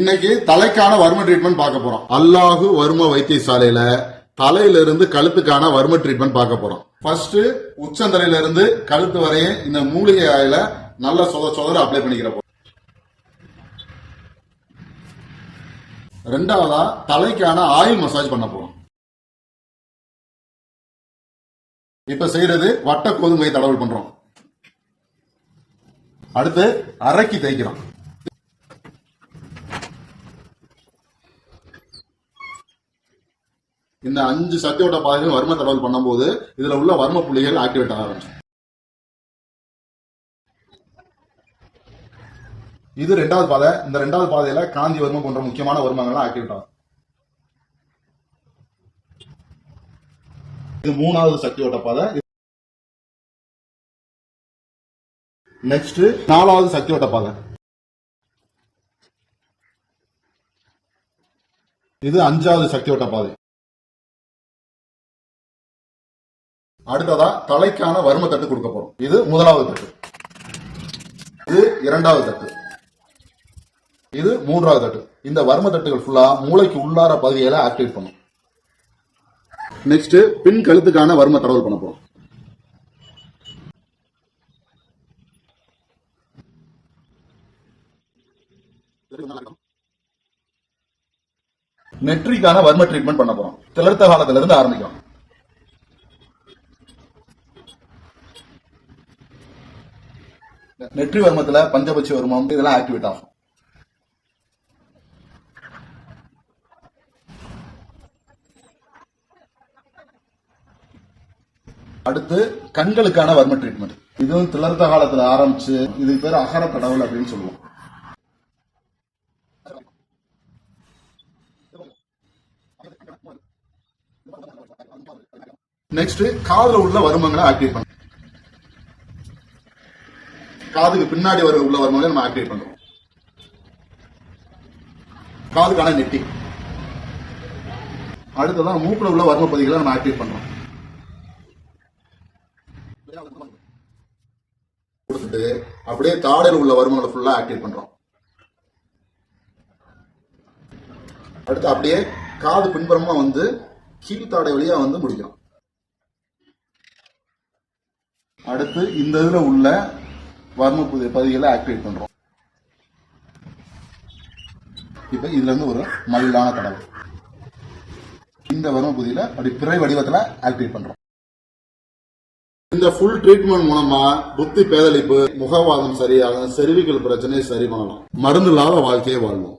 இன்னைக்கு தலைக்கான வர்ம ட்ரீட்மெண்ட் பார்க்க போறோம். அல்லாஹு வர்ம வைத்தியசாலையில தலையில இருந்து கழுத்துக்கான வர்ம ட்ரீட்மெண்ட் பார்க்க போறோம். ஃபர்ஸ்ட் உச்சந்தலையில இருந்து கழுத்து வரையும் இந்த மூலிகை ஆயில நல்ல சொதர அப்ளை பண்ணிக்கிற போறோம். ரெண்டாவதா தலைக்கான ஆயில் மசாஜ் பண்ண போறோம். இப்ப செய்யறது வட்ட கோதுமை தடவல் பண்றோம். அடுத்து அரைக்கி தேய்க்கிறோம். இந்த 5 சக்தியோட பாதைகள் வர்ம தடவல் பண்ணும்போது இதுல உள்ள வர்ம புள்ளிகள் ஆக்டிவேட் ஆக ஆரம்பிச்சு. இது 2வது பாதை. இந்த 2வது பாதையில காந்தி வர்மம் போன்ற முக்கியமான வர்மங்கள்லாம் ஆக்டிவேட் ஆகும். இது 3வது சக்தியோட பாதை. நெக்ஸ்ட் 4வது சக்தியோட பாதை. இது 5வது சக்தியோட பாதை. அடுத்ததா தலைக்கான வர்ம தட்டு கொடுக்க போறோம். இது 1வது தட்டு, இது 2வது தட்டு, இது 3வது தட்டு. இந்த வர்ம தட்டுகள் ஃபுல்லா மூளைக்கு உள்ளார பகுதியில ஆக்டிவேட் பண்ணும். நெக்ஸ்ட் பின் கழுத்துக்கான வர்ம தடவல் பண்ண போறோம். நெற்றிக்கான வர்ம ட்ரீட்மெண்ட் பண்ண போறோம். திளர்த்த காலத்துல இருந்து ஆரம்பிக்கும். நெற்றி வர்மத்துல பஞ்சபட்சி வர்மம் இதெல்லாம் ஆக்டிவேட் ஆகும். அடுத்து கண்களுக்கான வர்ம ட்ரீட்மெண்ட். இதுவும் திளர்த்த காலத்துல ஆரம்பிச்சு இதுக்கு பேர் அகர தடவல் அப்படின்னு சொல்லுவோம். நெக்ஸ்ட் காதுல உள்ள வர்மங்களை ஆக்டிவேட் பண்ணும். காதுக்கு பின்னாடி உள்ள வர்மங்களை நம்ம ஆக்டிவேட் பண்றோம். காதுக்கான நெட்டி. அடுத்ததான் மூக்குல உள்ள வர்ம பகுதிகளை நம்ம ஆக்டிவேட் பண்றோம். கொடுத்துட்டு அப்படியே தாடையில் உள்ள வர்மங்களை ஃபுல்லா ஆக்டிவேட் பண்றோம். அடுத்து அப்படியே காது பின்புறமா வந்து கீழ்த்தாடை வழியா வந்து முடிக்கிறோம். அடுத்து இந்த இதுல உள்ள வர்ம பகுதிகளை ஆக்டிவேட் பண்றோம். இப்ப இதுல இருந்து ஒரு மல்லான தடவை இந்த வர்ம பகுதியில அப்படி பிறை வடிவத்துல ஆக்டிவேட் பண்றோம். இந்த ஃபுல் ட்ரீட்மெண்ட் மூலமா புத்தி பேதளிப்பு, முகவாதம் சரியாகும், செர்விக்கல் பிரச்சனையை சரி பண்ணலாம். மருந்து இல்லாத வாழ்க்கையை வாழ்வோம்.